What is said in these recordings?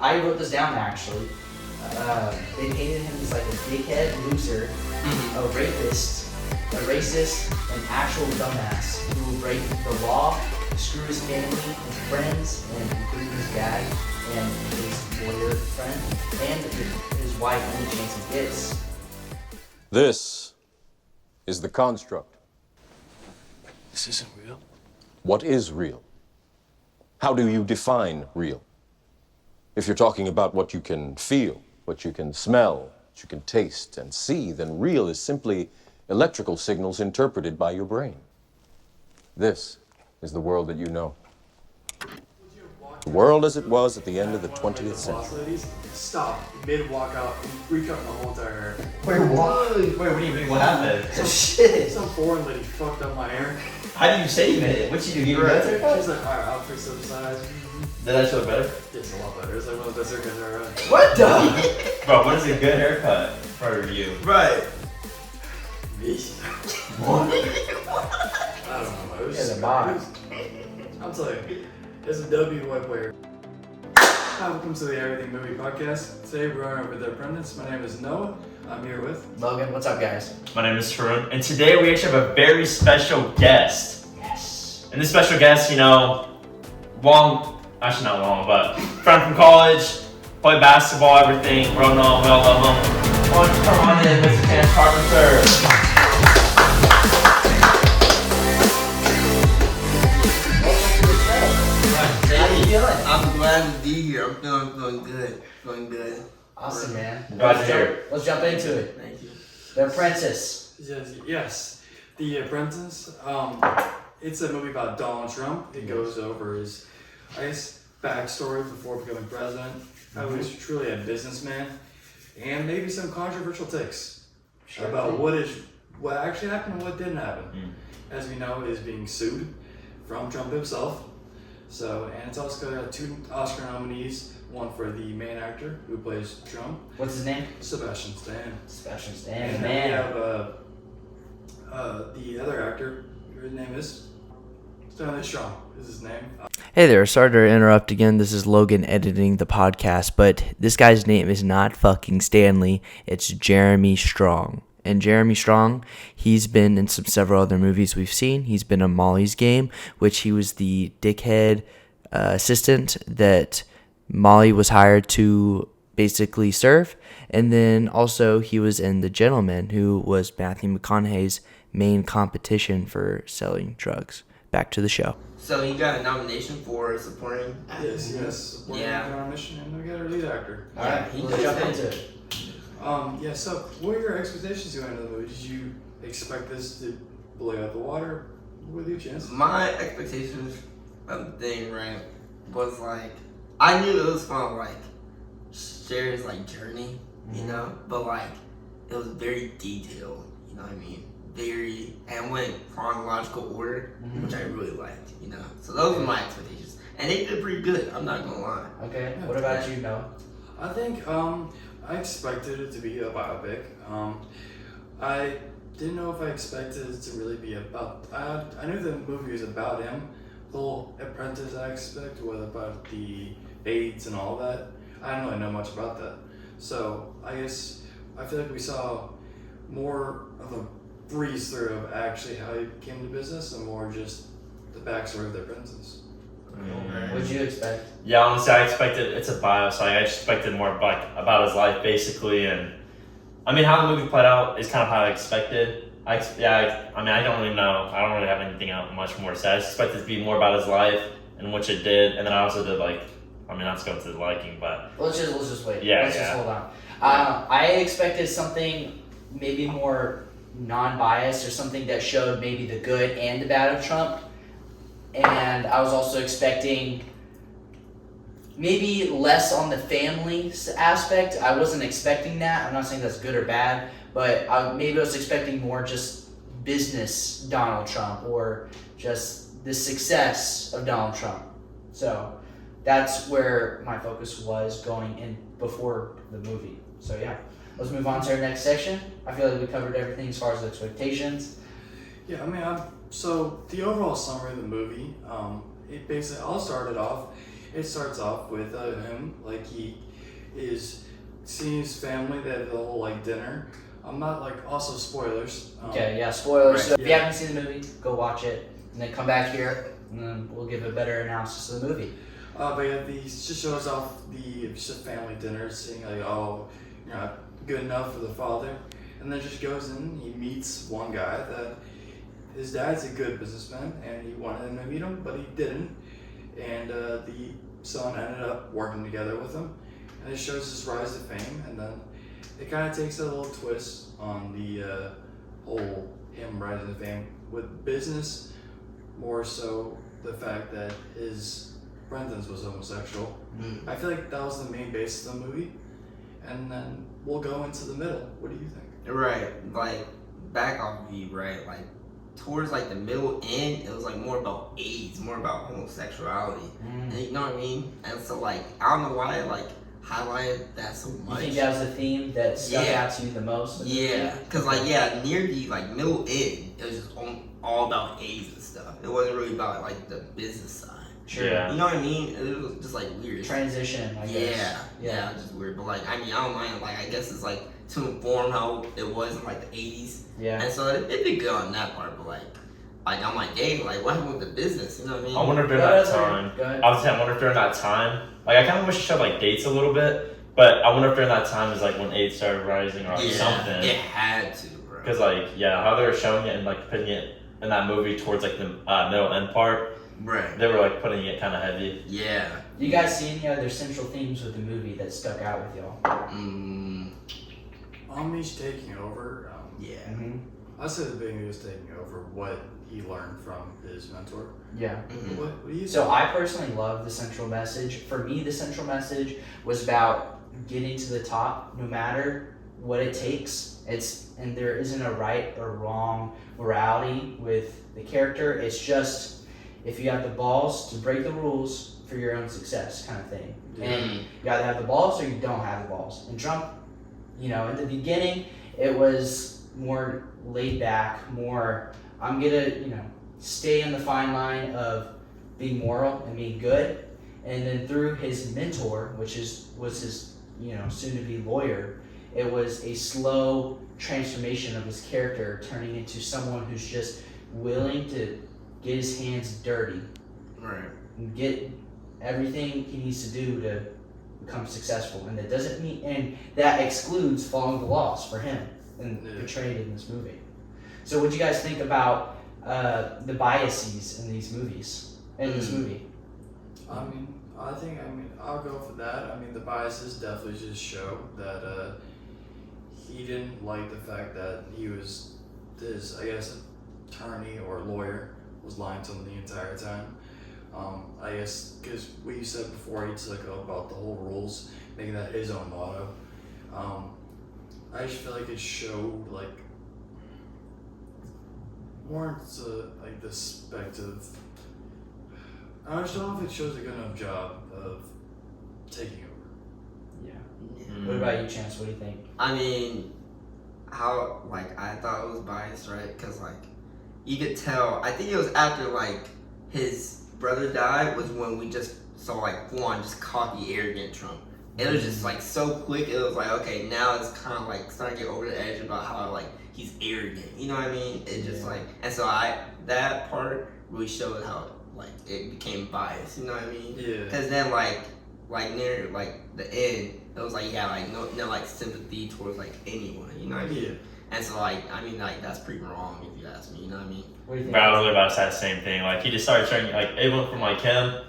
I wrote this down actually. They painted him as like a dickhead loser, a rapist, a racist, an actual dumbass who will break the law, screw his family, his friends, and including his dad and his lawyer friend, and his wife any chance he gets. This is the construct. This isn't real. What is real? How do you define real? If you're talking about what you can feel, what you can smell, what you can taste and see, then real is simply electrical signals interpreted by your brain. This is the world that you know. The world as it was at the end of the 20th century. Stop mid-walk out and recut my whole entire hair. Wait, what? Wait, what do you mean? What happened? Shit. Some foreign lady fucked up my hair. How do you save it? What'd you do? Give me a better? She's like, alright, I'll fix it size. Did that show better? It's a lot better. It's like one of the best haircuts I've ever had. What the? Bro, what is a good haircut for you? Right. Me? What? I don't know. It was Yeah, just the box. I'll tell you, it's a W white player. Hi, welcome to the Everything Movie Podcast. Today we're on over the Apprentice. My name is Noah. I'm here with Logan, what's up, guys? My name is Tarun, and today we actually have a very special guest. Yes. And this special guest, not long, but friend from college, played basketball, everything. We all know him, we all love him. Why don't you come on in, Mr. Chance Carpenter? How you feeling? I'm glad to be here. I'm feeling good. Feeling good. Awesome, man. Glad to hear. Let's jump into it. Thank you. The Apprentice. yes, The Apprentice. It's a movie about Donald Trump. It goes over his, I guess, backstory before becoming president. How he was truly a businessman, and maybe some controversial takes about what actually happened and what didn't happen. As we know, is being sued from Trump himself. So, and it's also got 2 Oscar nominees, one for the main actor who plays Trump. What's his name? Sebastian Stan. Sebastian Stan, And man. then we have the other actor, his name is Stanley Strong, is his name. Hey there, sorry to interrupt again. This is Logan editing the podcast, but this guy's name is not fucking Stanley. It's Jeremy Strong. And Jeremy Strong, he's been in several other movies we've seen. He's been in Molly's Game, which he was the dickhead assistant that Molly was hired to basically serve. And then also he was in The Gentleman, who was Matthew McConaughey's main competition for selling drugs. Back to the show. So he got a nomination for supporting. Yes. Supporting Yeah. our mission, and we got our lead actor. Alright, let's jump into it. So what were your expectations going into the movie? Did you expect this to blow you out the water? What were your chances? My expectations of the thing, right, was like, I knew it was gonna like share his like journey, you know, but like it was very detailed, you know what I mean? Very, and went chronological order, which I really liked, you know. So those were my expectations, and they did pretty good. I'm not gonna lie. Okay, what about you, Noah? I think I expected it to be a biopic. I didn't know if I expected it to really be about. I knew the movie was about him. The whole Apprentice aspect, whether about the AIDS and all that. I didn't really know much about that. So I guess I feel like we saw more of a breeze through of actually how he came to business and more just the backstory of the Apprentice. What'd you expect? Yeah, honestly, I expected, it's a bio, so I expected more about his life, basically, and I mean, how the movie played out is kind of how I expected. I don't really know. I don't really have anything much more to say. I expected it to be more about his life, and which it did, and then I also did not to go into the liking, but... Let's just wait. Yeah, Let's just hold on. I expected something maybe more non-biased or something that showed maybe the good and the bad of Trump. And I was also expecting maybe less on the family aspect. I wasn't expecting that. I'm not saying that's good or bad, but maybe I was expecting more just business Donald Trump or just the success of Donald Trump. So that's where my focus was going in before the movie. So yeah, let's move on to our next section. I feel like we covered everything as far as expectations. Yeah, I mean, so the overall summary of the movie, it basically all started off. It starts off with him, like he is seeing his family. They have the whole like dinner. I'm not like also spoilers. Okay, yeah, spoilers. right, So if you yeah. haven't seen the movie, go watch it, and then come back here, and then we'll give a better analysis of the movie. But yeah, he just shows off just a family dinner, saying like, oh, you're not good enough for the father, and then just goes in. He meets one guy that his dad's a good businessman, and he wanted him to meet him, but he didn't, and the son ended up working together with him, and it shows his rise to fame, and then it kind of takes a little twist on the whole him rising to fame with business, more so the fact that his Brendan's was homosexual. I feel like that was the main basis of the movie, and then we'll go into the middle. What do you think? Right, like back off of you, right? Like towards like the middle end, it was like more about AIDS, more about homosexuality. And you know what I mean? And so like I don't know why I like highlighted that so You much. think that was the theme that stuck Yeah. out to you the most? in the Yeah, movie? cause like near the like middle end, it was just all about AIDS and stuff. It wasn't really about like the business side. Sure. Yeah. You know what I mean? It was just like weird. Transition, I guess. Yeah, just weird. But like, I mean, I don't mind. Like, I guess it's like to inform how it was in like the '80s, Yeah. and so it did good on that part. But like I'm like, dang, like what happened with the business? You know what I mean? I wonder if during Go that ahead, time, Go ahead. I was saying, I wonder if during that time, like I kind of wish it showed like dates a little bit, but I wonder if during that time is like when AIDS started rising or like yeah, something. it had to, bro. Because like how they were showing it and like putting it in that movie towards like the middle end part, Right. they were like putting it kind of heavy. Yeah. Do you guys see any other central themes with the movie that stuck out with y'all? Omni's taking over. Yeah. Mm-hmm. I'd say the big thing is taking over what he learned from his mentor. Yeah. What do you think? So I personally love the central message. For me, the central message was about getting to the top, no matter what it takes. And there isn't a right or wrong morality with the character. It's just if you have the balls to break the rules for your own success, kind of thing. And you either have the balls or you don't have the balls. And Trump, in the beginning, it was more laid back, more I'm gonna, stay in the fine line of being moral and being good. And then through his mentor, was his, soon to be lawyer, it was a slow transformation of his character, turning into someone who's just willing to get his hands dirty Right. and get everything he needs to do to become successful. And that doesn't mean, and that excludes following the laws for him and portrayed in this movie. So what do you guys think about the biases in these movies, this movie? I'll go for that. The biases definitely just show that he didn't like the fact that his, I guess, attorney or lawyer was lying to him the entire time. I guess because what you said before, he took about the whole rules, making that his own motto. I just feel like it showed like more into like the aspect of. I just don't know if it shows a good enough job of taking over. Yeah. What about you, Chance? What do you think? I mean, how like I thought it was biased, right? Because like you could tell. I think it was after like his brother died was when we just saw like full on just cocky, arrogant Trump. It was just like so quick. It was like okay, now it's kind of like starting to get over the edge about how like he's arrogant. You know what I mean? It just like and so that part really showed how like it became biased. You know what I mean? Yeah. Because then like near like the end, it was like no like sympathy towards like anyone. You know what I mean? Yeah. And so like like that's pretty wrong if you ask me. You know what I mean? What do you think? But I was really about to say the same thing. Like he just started turning like it went from like him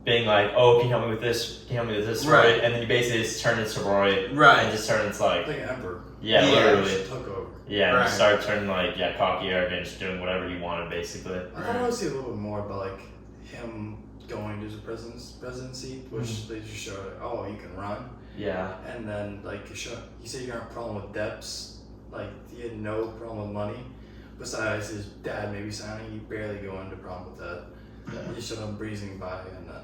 being like, oh, can you help me with this? Can you help me with this? Right. And then he basically just turned into Roy. Right. And just turned into like Like an emperor. yeah, Yeah. literally. Just took over. Yeah, and Right. just started turning like cocky, arrogant, just doing whatever he wanted basically. I thought I would see a little bit more about like him going to the presidency, which they just showed like, oh, you can run, Yeah. and then like he said you had a problem with debts, like he had no problem with money. Besides his dad maybe signing, he barely go into problem with that. He just showed him breezing by, and then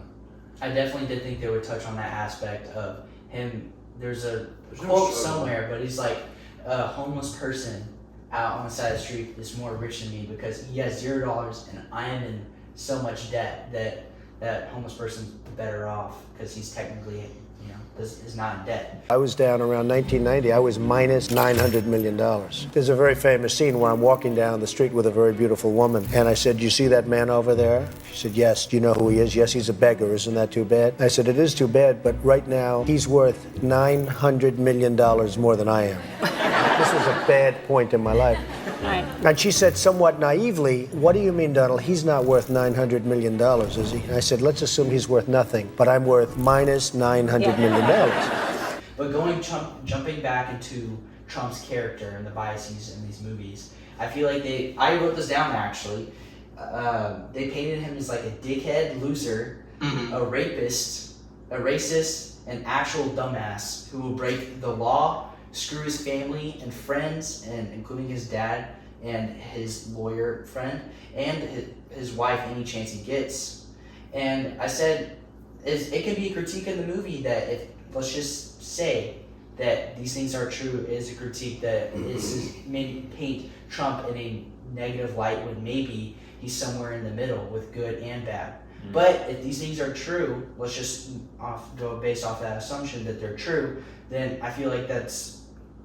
I definitely did think they would touch on that aspect of him. There's a There's no quote struggle. somewhere, but he's like, a homeless person out on the side of the street is more rich than me because he has $0 and I am in so much debt that homeless person's better off because he's technically, is not in debt. I was down around 1990. I was minus $900 million. There's a very famous scene where I'm walking down the street with a very beautiful woman, and I said, "You see that man over there?" She said, "Yes." "Do you know who he is?" "Yes, he's a beggar. Isn't that too bad?" I said, "It is too bad, but right now he's worth $900 million more than I am." This was a bad point in my life. Right. And she said somewhat naively, "What do you mean, Donald? He's not worth $900 million, is he?" I said, "Let's assume he's worth nothing, but I'm worth minus $900 million. But jumping back into Trump's character and the biases in these movies, I feel like I wrote this down actually. They painted him as like a dickhead loser, a rapist, a racist, an actual dumbass who will break the law, screw his family and friends, and including his dad and his lawyer friend and his wife any chance he gets. And I said, it could be a critique of the movie that if, let's just say that these things are true, it is a critique that is maybe paint Trump in a negative light when maybe he's somewhere in the middle with good and bad. But if these things are true, let's just go based off that assumption that they're true, then I feel like that's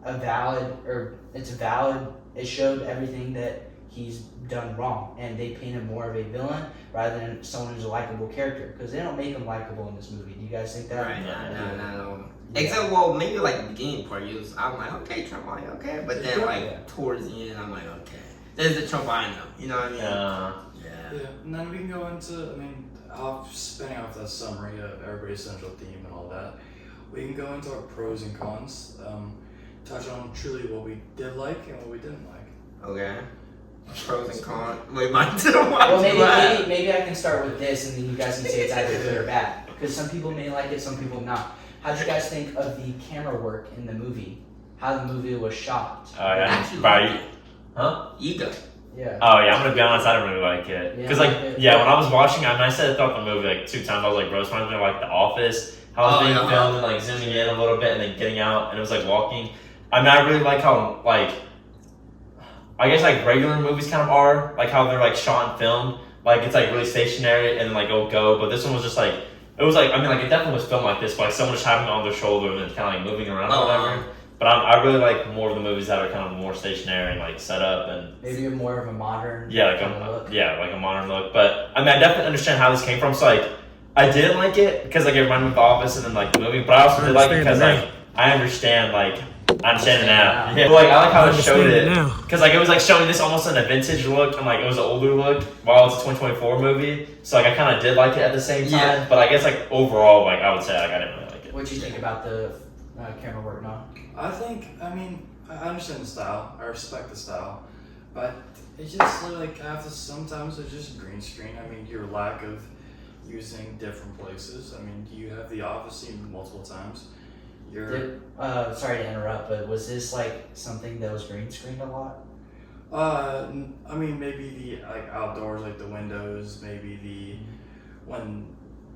it's valid. It showed everything that he's done wrong, and they paint him more of a villain rather than someone who's a likable character, because they don't make him likable in this movie. Do you guys think that? Right, no. Except, well, maybe like the beginning part, I'm like, okay, Trump, I'm like, okay, but then like towards the end, I'm like, okay, this is the Trump I know, you know what I mean? Yeah, and then we can go into, spinning off that summary of everybody's central theme and all that, we can go into our pros and cons, touch on truly what we did like and what we didn't like. Okay. Pros and cons. Wait, mine too. Well, maybe I can start with this, and then you guys can say it's either good or bad, because some people may like it, some people not. How did you guys think of the camera work in the movie? How the movie was shot? Oh yeah. Actually, Huh? Ego. Yeah. Oh yeah, I'm gonna be honest, I didn't really like it. Because when I was watching it, I said I thought the movie like 2 times, I was like, bro, it's reminds me of like The Office. How it was being filmed and like zooming in a little bit and then getting out, and it was like walking. I really like how like, I guess like regular movies kind of are, like how they're like shot and filmed. Like it's like really stationary and then like go, but this one was just like, it was like, it definitely was filmed like this, but like someone just having it on their shoulder and then kind of like moving around or whatever. But I really like more of the movies that are kind of more stationary and like set up and maybe more of a modern like a modern look. But I definitely understand how this came from. So like I didn't like it because like it reminded me of The Office and then like the movie, but I also did like it because like I understand it now. Yeah, but like I like how it showed it because like it was like showing this almost in a vintage look and like it was an older look while it's a 2024 movie. So like I kind of did like it at the same time. Yeah. But I guess like overall like I would say like I didn't really like it. What do you think about the camera work now? I understand the style. I respect the style, but it's just like sometimes it's just green screen. Your lack of using different places. You have The Office scene multiple times. Sorry to interrupt, but was this like something that was green screened a lot? Maybe the like outdoors, like the windows, maybe when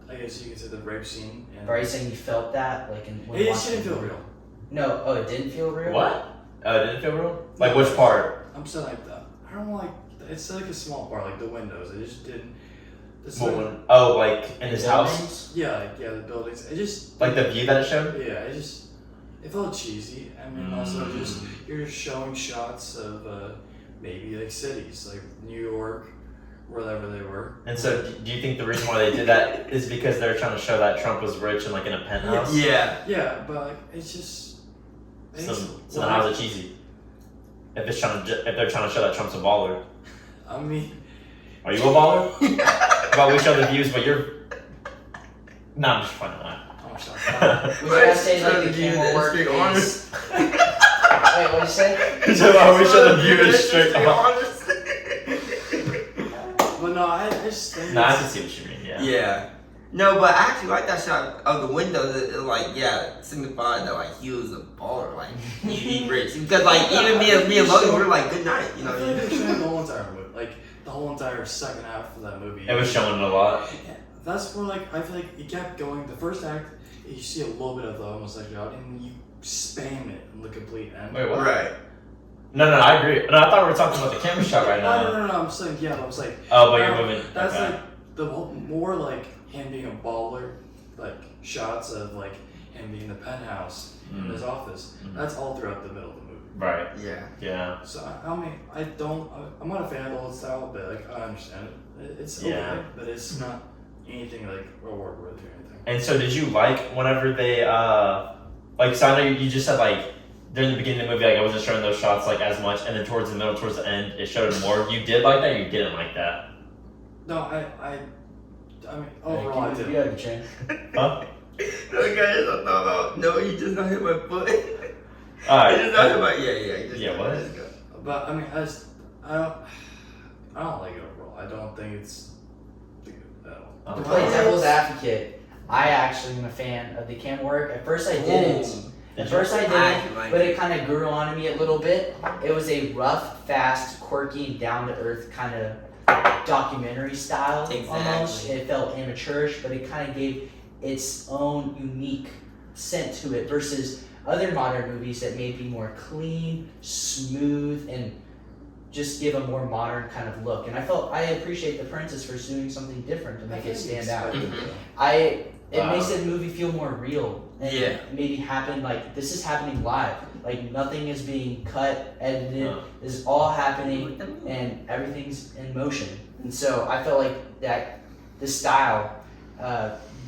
I guess you could say the rape scene. And are you saying you felt that like it didn't feel real. No, it didn't feel real. What? Oh, it didn't feel real? Like which part? I'm saying like that. I don't like. It's like a small part, like the windows. It just didn't. Like in his house? Yeah, the buildings. It just like the view that it showed. Yeah, it felt cheesy. Also just you're showing shots of maybe like cities, like New York, wherever they were. And so, do you think the reason why they did that is because they're trying to show that Trump was rich and like in a penthouse? Yeah, but like, it's just. So then how is it cheesy? If they're trying to show that Trump's a baller. Are you a baller? Well, we show the views, but you're. No, I'm just playing that. Would you guys say like the camera work is? Wait, what'd you say? So we show the view is straight on. But no, I just think. No, I can see what you mean. Yeah. Yeah. No, but I actually like that shot of the window. It signified that like he was a baller, like he rich. Because like even me and Logan, we were like, good night, you know. I feel like they were showing the whole entire movie, like the whole entire second half of that movie. It was showing a lot. Yeah, that's where like I feel like it kept going. The first act, you see a little bit of the homosexuality, and you spam it in the complete end. Wait, what? Right. No, I agree. No, I thought we were talking about the camera shot right now. No. I'm saying Oh, but you're moving. That's okay. like the more like him being a baller, like shots of like him being in the penthouse, in his office. That's all throughout the middle of the movie. Right. Yeah. Yeah. So I mean, I'm not a fan of the old style, but like I understand it. It's okay, Yeah. but it's not anything like award worthy or anything. And so, did you like whenever they like? So I know you just said like during the beginning of the movie, like I wasn't showing those shots like as much, and then towards the middle, towards the end, it showed more. You did like that, or you didn't like that? No, I mean overall I You did. have a chance. Huh? No, guys, I thought about. No, he just not hit my foot. All right. He just not hit my. Yeah. He just Yeah, what? just go. But I mean, I don't like it overall. I don't think it's good at all. To play devil's advocate, I actually am a fan of the camera work. At first I didn't. Did At first I I didn't, like but it kind of grew on me a little bit. It was a rough, fast, quirky, down-to-earth kind of documentary style almost. Exactly. It felt amateurish, but it kind of gave its own unique scent to it versus other modern movies that may be more clean, smooth, and just give a more modern kind of look. And I appreciate the Apprentice for doing something different to make it stand out. It makes the movie feel more real and Yeah. maybe happen like this is happening live. Like nothing is being cut, edited. This is all happening and everything's in motion. And so I felt like that the style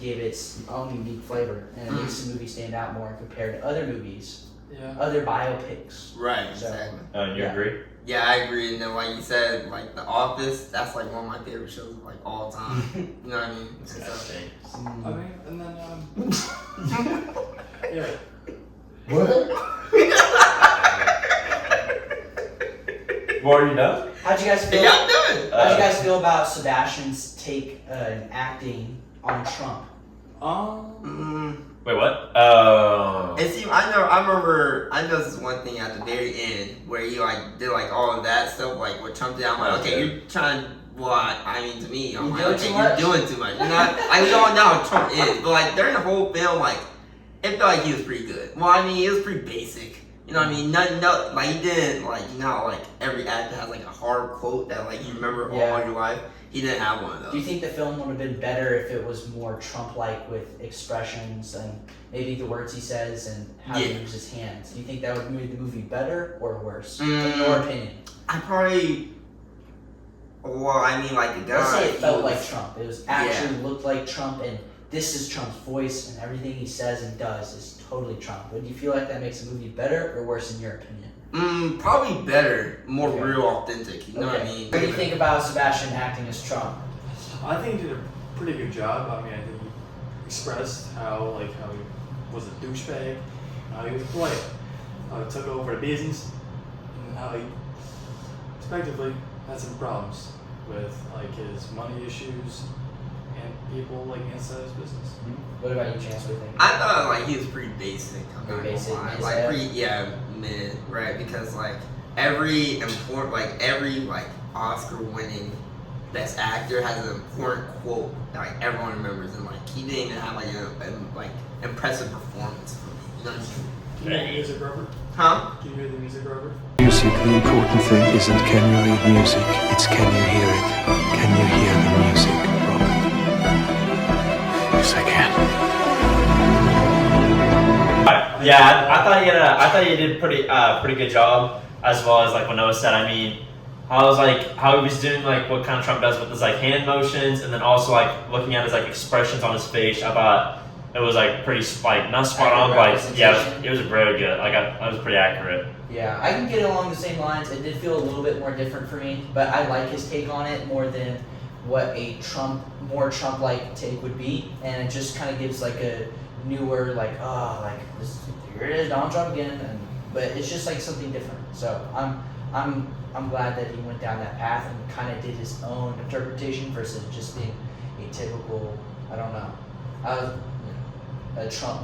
gave its own unique flavor and it makes the movie stand out more compared to other movies, Yeah. other biopics. Right. So- Exactly. And you Yeah. agree? Yeah, I agree. And then, like you said, like The Office, that's like one of my favorite shows of like all time. You know what I mean? So, I mean, and then yeah. More you know? How'd you guys feel? yeah, I'm done. How'd you guys feel about Sebastian's take in acting on Trump? Wait, what? And see, I know this is one thing at the very end where he like did like all of that stuff, like what Trump did. I'm like, okay, you're trying. Well, I mean, to me, I'm You like, doing okay, too you're much? doing too much. You know, like we all know how Trump is, but like during the whole film, like it felt like he was pretty good. Well, I mean, it was pretty basic. You know what I mean? No, like he didn't like like every actor has like a hard quote that like you remember all Yeah. your life. He didn't have one of those. Do you think the film would have been better if it was more Trump-like with expressions and maybe the words he says and how he Yeah. moves his hands? Do you think that would make the movie better or worse, in Mm. your opinion? I probably. Well, I mean, like the guy. Let's say it he felt was- like Trump. It was actually looked like Trump, and this is Trump's voice, and everything he says and does is totally Trump. But do you feel like that makes the movie better or worse in your opinion? Probably better, more Okay. real, authentic. You know what I mean? What do you think about Sebastian acting as Trump? I think he did a pretty good job. I mean, I think he expressed how he was a douchebag, how he was polite, how he took over the business, and how he respectively had some problems with like his money issues and people like inside his business. What about you, Chance? What do you think? I thought like he was pretty basic. I'm not Pretty basic, gonna lie. mid, Like yeah. pretty mid, right? Because like every Oscar-winning Best Actor has an important quote that like everyone remembers, and like he didn't even have like an impressive performance for me. You know what I mean? Do you hear the music, Robert? Huh? Do you hear the music, Robert? Music, the important thing isn't can you read music, it's can you hear it. Can you hear the music, Robert? Yes, I can. Yeah, I thought he did pretty good job, as well as like what Noah said. I mean, how he was doing like what kind of Trump does with his like hand motions, and then also like looking at his like expressions on his face. I thought it was like pretty like not spot on, but like yeah, it was really good. Like I was pretty accurate. Yeah, I can get along the same lines. It did feel a little bit more different for me, but I like his take on it more than what a more Trump-like take would be, and it just kind of gives like a newer, like this, here it is, Donald Trump again, but it's just like something different. So I'm glad that he went down that path and kind of did his own interpretation versus just being a typical, I don't know,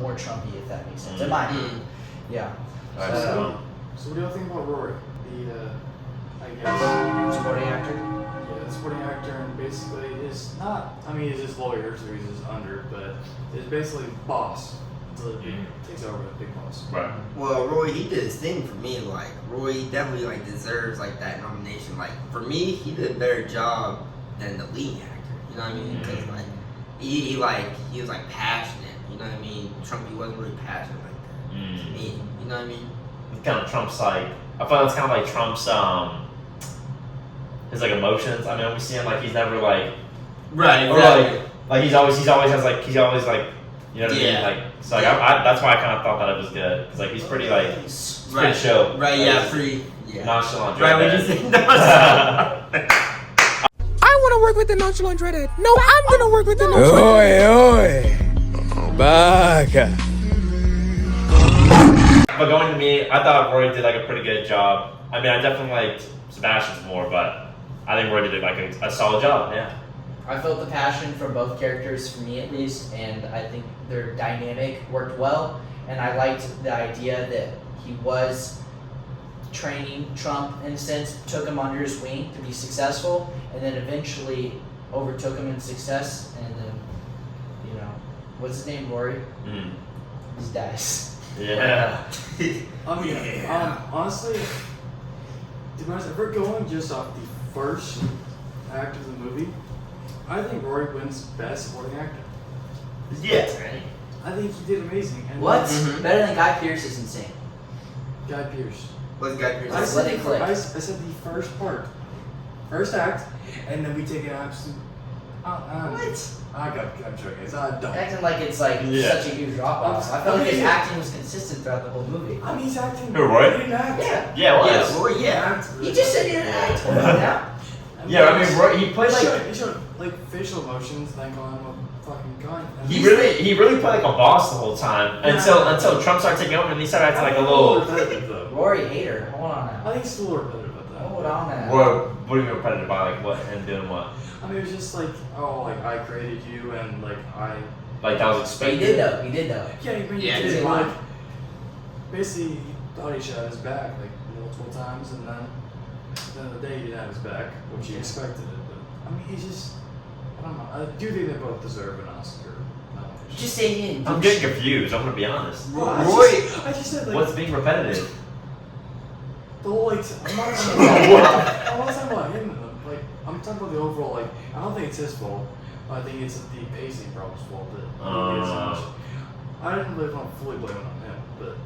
more Trumpy, if that makes sense. In my opinion, yeah. So what do y'all think about Rory? I guess Supporting actor. yeah, the supporting actor, and basically is not. I mean, he's his lawyer, so he's his under, but is basically boss until he takes over the big boss. Right. Well, Roy, he did his thing for me. Like Roy definitely like deserves like that nomination. Like for me, he did a better job than the lead actor. You know what I mean? Because like he was like passionate You know what I mean? Trump, he wasn't really passionate like that. You know what I mean? It's kind of Trump's like. I feel it's kind of like Trump's his like emotions. I mean, we see him like he's never like. Right. Or like he's always like you know what I mean? Like so like I that's why I kind of thought that it was good because like he's pretty like pretty chill. Right. Yeah. Pretty. Yeah. Nonchalant. Right. We just nonchalant. I want to work with the nonchalant dreadhead. No, I'm going to work with the nonchalant. Baca. But going to me, I thought Roy did like a pretty good job. I mean, I definitely liked Sebastian's more, but I think Roy did like a solid job. Yeah. I felt the passion from both characters, for me at least, and I think their dynamic worked well. And I liked the idea that he was training Trump, in a sense, took him under his wing to be successful, and then eventually overtook him in success. And then, you know, what's his name, Rory? He dies. Yeah. I mean, honestly, to be honest, if we're going just off the first act of the movie, I think Rory wins Best Supporting Actor. Yeah. I think he did amazing. And What? Better than Guy Pearce is insane. Guy Pearce. What's Guy Pearce? I Let said, it click. I said the first part. First act, and then we take an absolute. What? I'm joking. It's not dumb. Acting like it's like such a huge drop off. I felt like his acting was consistent throughout the whole movie. I mean, he's acting. Who, Roy? He didn't act. Yeah. Yeah, it was. Yeah, Rory, yeah. He just said he didn't act. Hold on now. Yeah, I mean, Roy, he played like He showed like facial emotions, then calling him a fucking gun. he really played like a boss the whole time until Trump started taking over and he started acting like a little. Rory hater. Hold on now. I think he's a little repetitive about that. Hold on now. Roy, what do you mean repetitive by like what and doing what? I mean, it was just like, oh, like I created you, and like I. Like that was He expected. did though. He did though. Yeah, I mean, Yeah, he he's did. lying. Like, basically, he thought he shot his back like multiple times, and then at the end of the day, he didn't have his back, which he expected it. But I mean, he's just. I don't know. I do think they both deserve an Oscar nomination. Just say he didn't. I'm getting confused. I'm gonna be honest. Roy. I just said like. What's being repetitive? The whole like, I'm not talking about him. Like, I'm talking about the overall. Like, I don't think it's his fault. I think it's the pacing problem's fault. That I didn't really want to fully blame it on him, but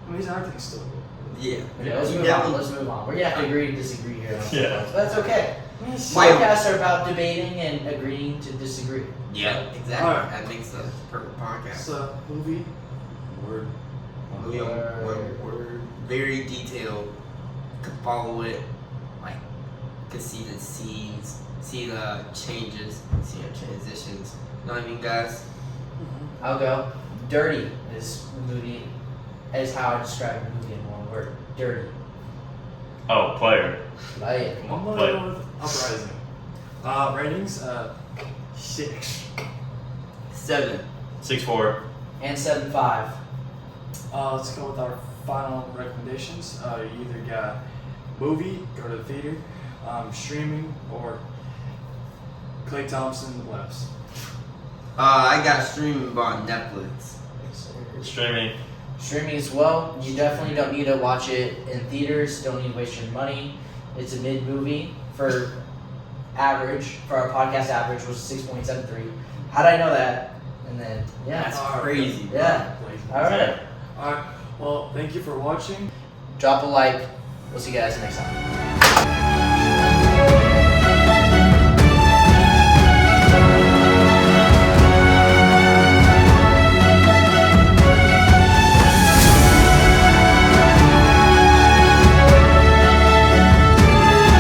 I mean, his acting is still good. Yeah. Okay, let's move on. Let's move on. We're gonna have to agree to disagree here. Yeah. But that's okay. I mean, Podcasts are about debating and agreeing to disagree. Yeah, exactly. Alright. That makes the perfect podcast. It's a movie. Word. We're very detailed. Could follow it, like, could see the scenes, see the changes, see the transitions. You know what I mean, guys? I'll go. Dirty is the movie. Is how I describe the movie in one word. Dirty. Oh, player. Oh yeah. I'm gonna Play. go with Uprising. Ratings, 6. 7. 6'4". And 7.5. Let's go with our final recommendations. You either got movie, go to the theater, streaming, or Klay Thompson, the Blast. I got streaming on Netflix. Streaming. Streaming as well. You definitely don't need to watch it in theaters. Don't need to waste your money. It's a mid movie for average. For our podcast average was 6.73. How did I know that? And then That's crazy. Bro. Yeah. All right. Alright, well, thank you for watching. Drop a like. We'll see you guys next time.